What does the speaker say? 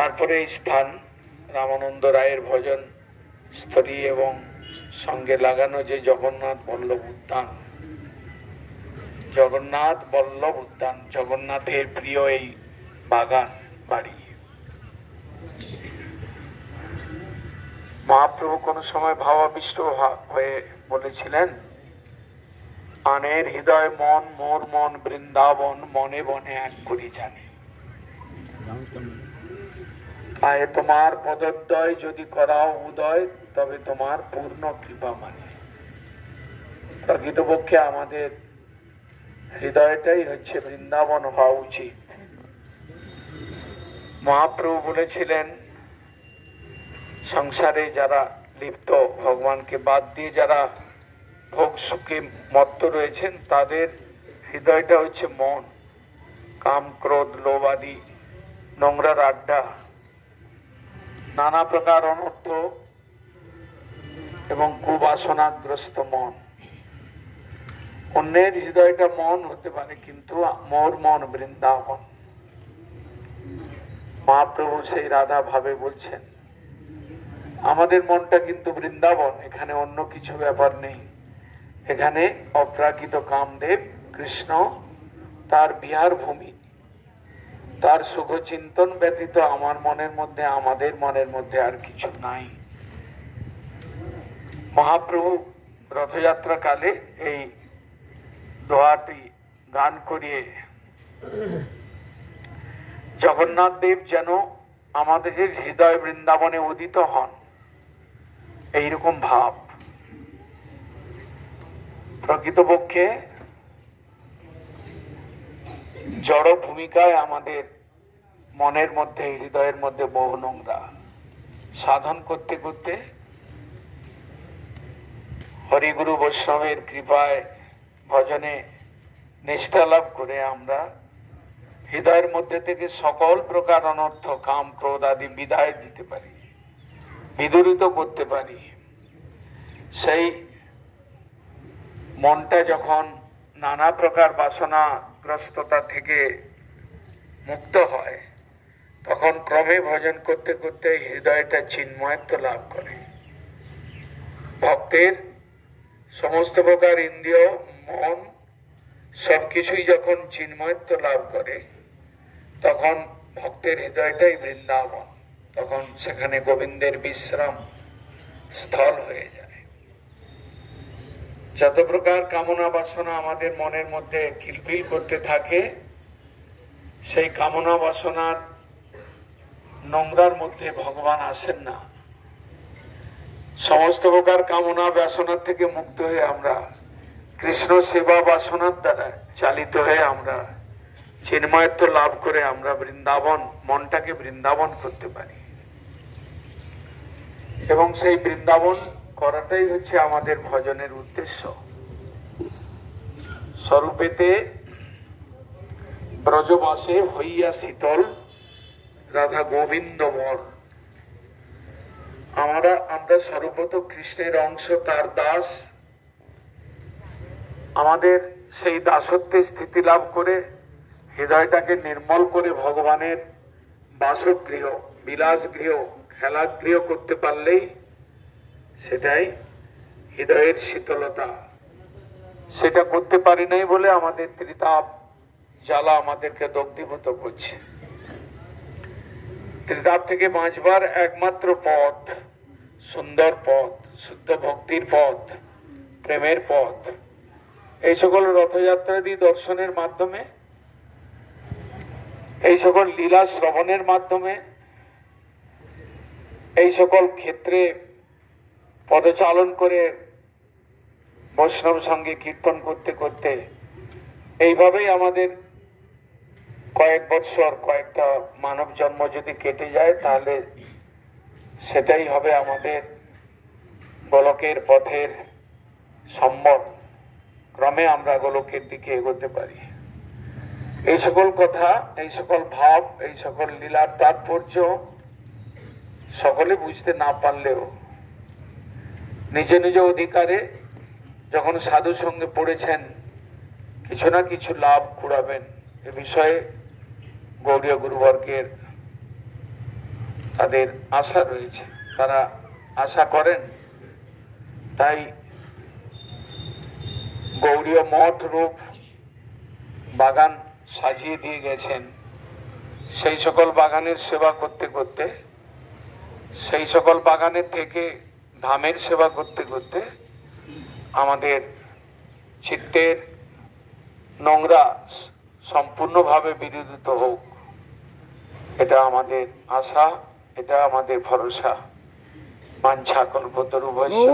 তারপরে এই স্থান রামানন্দ রায়ের ভজন স্থলী এবং সঙ্গে লাগানো যে জগন্নাথ বল্লভ উদ্যান, জগন্নাথ বল্লভ উদ্যান, জগন্নাথের প্রিয় এই বাগান বাড়ি। মহাপ্রভু কোন সময় ভাবাবিষ্ট হয়ে বলেছিলেন, আনের হৃদয় মন মোর মন বৃন্দাবন, মনে বনে এক করি জানে। তাই তোমার পদোদয় যদি করাও উদয়, তবে তোমার পূর্ণ কৃপা মানে। প্রকৃতপক্ষে আমাদের হৃদয়টাই হচ্ছে বৃন্দাবন হওয়া উচিত। মহাপ্রভু বলেছিলেন, সংসারে যারা লিপ্ত, ভগবানকে বাদ দিয়ে যারা ভোগ সুখে মত্ত রয়েছেন, তাদের হৃদয়টা হচ্ছে মন। কাম ক্রোধ লোভ আদি নোংরার আড্ডা, নানা প্রকার অনর্থ এবং কুবাসনাগ্রস্ত মন। অন্যের হৃদয়টা মন হতে পারে, কিন্তু মোর মন বৃন্দাবন। মহাপ্রভু সেই রাধা ভাবে বলছেন, আমাদের মনটা কিন্তু বৃন্দাবন, এখানে অন্য কিছু ব্যাপার নেই। এখানে অপ্রাকৃত কামদেব কৃষ্ণ, তার বিহার ভূমি, তার সুখ চিন্তন ব্যতীত আমার মনের মধ্যে, আমাদের মনের মধ্যে আর কিছু নাই। মহাপ্রভু রথযাত্রা কালে এই দোয়াটি গান করিয়ে জগন্নাথ দেব যেন আমাদের হৃদয় বৃন্দাবনে উদিত হন, এইরকম ভাব। প্রকৃতপক্ষে জড় ভূমিকায় আমাদের মনের মধ্যে, হৃদয়ের মধ্যে বহু নোংরা। সাধন করতে করতে হরিগুরু বৈষ্ণবের কৃপায় ভজনে নিষ্ঠা লাভ করে আমরা হৃদয়ের মধ্যে থেকে সকল প্রকার অনর্থ কাম ক্রোধ আদি বিদায় দিতে পারি, বিদূরিত করতে পারি। সেই মনটা যখন নানা প্রকার বাসনাগ্রস্ততা থেকে মুক্ত হয়, তখন ক্রমে ভজন করতে করতে হৃদয়টা চিন্ময়ত্ব লাভ করে। ভক্তের সমস্ত প্রকার ইন্দ্রিয় মন সবকিছুই যখন চিন্ময়ত্ব লাভ করে, তখন ভক্তের হৃদয়টাই বৃন্দাবন, তখন সেখানে গোবিন্দের বিশ্রাম স্থল হয়ে যায়। যত প্রকার কামনা বাসনা আমাদের মনের মধ্যে খিলপিল করতে থাকে, সেই কামনা বাসনার নোংরার মধ্যে ভগবান আসেন না। সমস্ত প্রকার কামনা বাসনার থেকে মুক্ত হয়ে আমরা কৃষ্ণ সেবা বাসনার দ্বারা চালিত হয়ে আমরা চিন্ময়ত্ব লাভ করে আমরা বৃন্দাবন, মনটাকে বৃন্দাবন করতে পারি। এবং সেই বৃন্দাবন করাটাই হচ্ছে আমাদের ভজনের উদ্দেশ্য। স্বরূপেতে ব্রজবাসে হইয়া শীতল রাধা গোবিন্দ বর। আমরা স্বরূপত কৃষ্ণের অংশ, তার দাস। আমাদের সেই দাসত্বে স্থিতি লাভ করে হৃদয়টাকে নির্মল করে ভগবানের বাসগৃহ, বিলাসগৃহ, খেলাগৃহ করতে পারলেই সেটাই হৃদয়ের শীতলতা। সেটা করতে পারি নাই বলে আমাদের ত্রিতাপ জ্বালা আমাদেরকে দগ্ধীভূত করছে। ত্রিতাপ থেকে বাঁচবার একমাত্র পথ, সুন্দর পথ, শুদ্ধ ভক্তির পথ, প্রেমের পথ। এই সকল রথযাত্রাদি দর্শনের মাধ্যমে, এই সকল লীলা শ্রবণের মাধ্যমে, এই সকল ক্ষেত্রে পদচালন করে বৈষ্ণব সঙ্গে কীর্তন করতে করতে এইভাবেই আমাদের কয়েক বৎসর, কয়েকটা মানব জন্ম যদি কেটে যায়, তাহলে সেটাই হবে আমাদের গোলকের পথের সম্বল। ক্রমে আমরা গোলকের দিকে এগোতে পারি। এই সকল কথা, এই সকল ভাব, এই সকল লীলার তাৎপর্য সকলে বুঝতে না পারলেও নিজ নিজ অধিকারে যখন সাধু সঙ্গে পড়েছেন, কিছু না কিছু লাভ কুড়াবেন। এ বিষয়ে গৌড়ীয় গুরুবর্গের তাদের আশা রয়েছে, তারা আশা করেন। তাই গৌড়ীয় মঠ রূপ বাগান সাজিয়ে দিয়ে গেছেন। সেই সকল বাগানের সেবা করতে করতে, সেই সকল বাগানের থেকে ধামের সেবা করতে করতে আমাদের চিত্তের নোংরা সম্পূর্ণভাবে বিরোধিত হোক, এটা আমাদের আশা, এটা আমাদের ভরসা। বাঞ্ছা কল্পতরু ভৈষ্য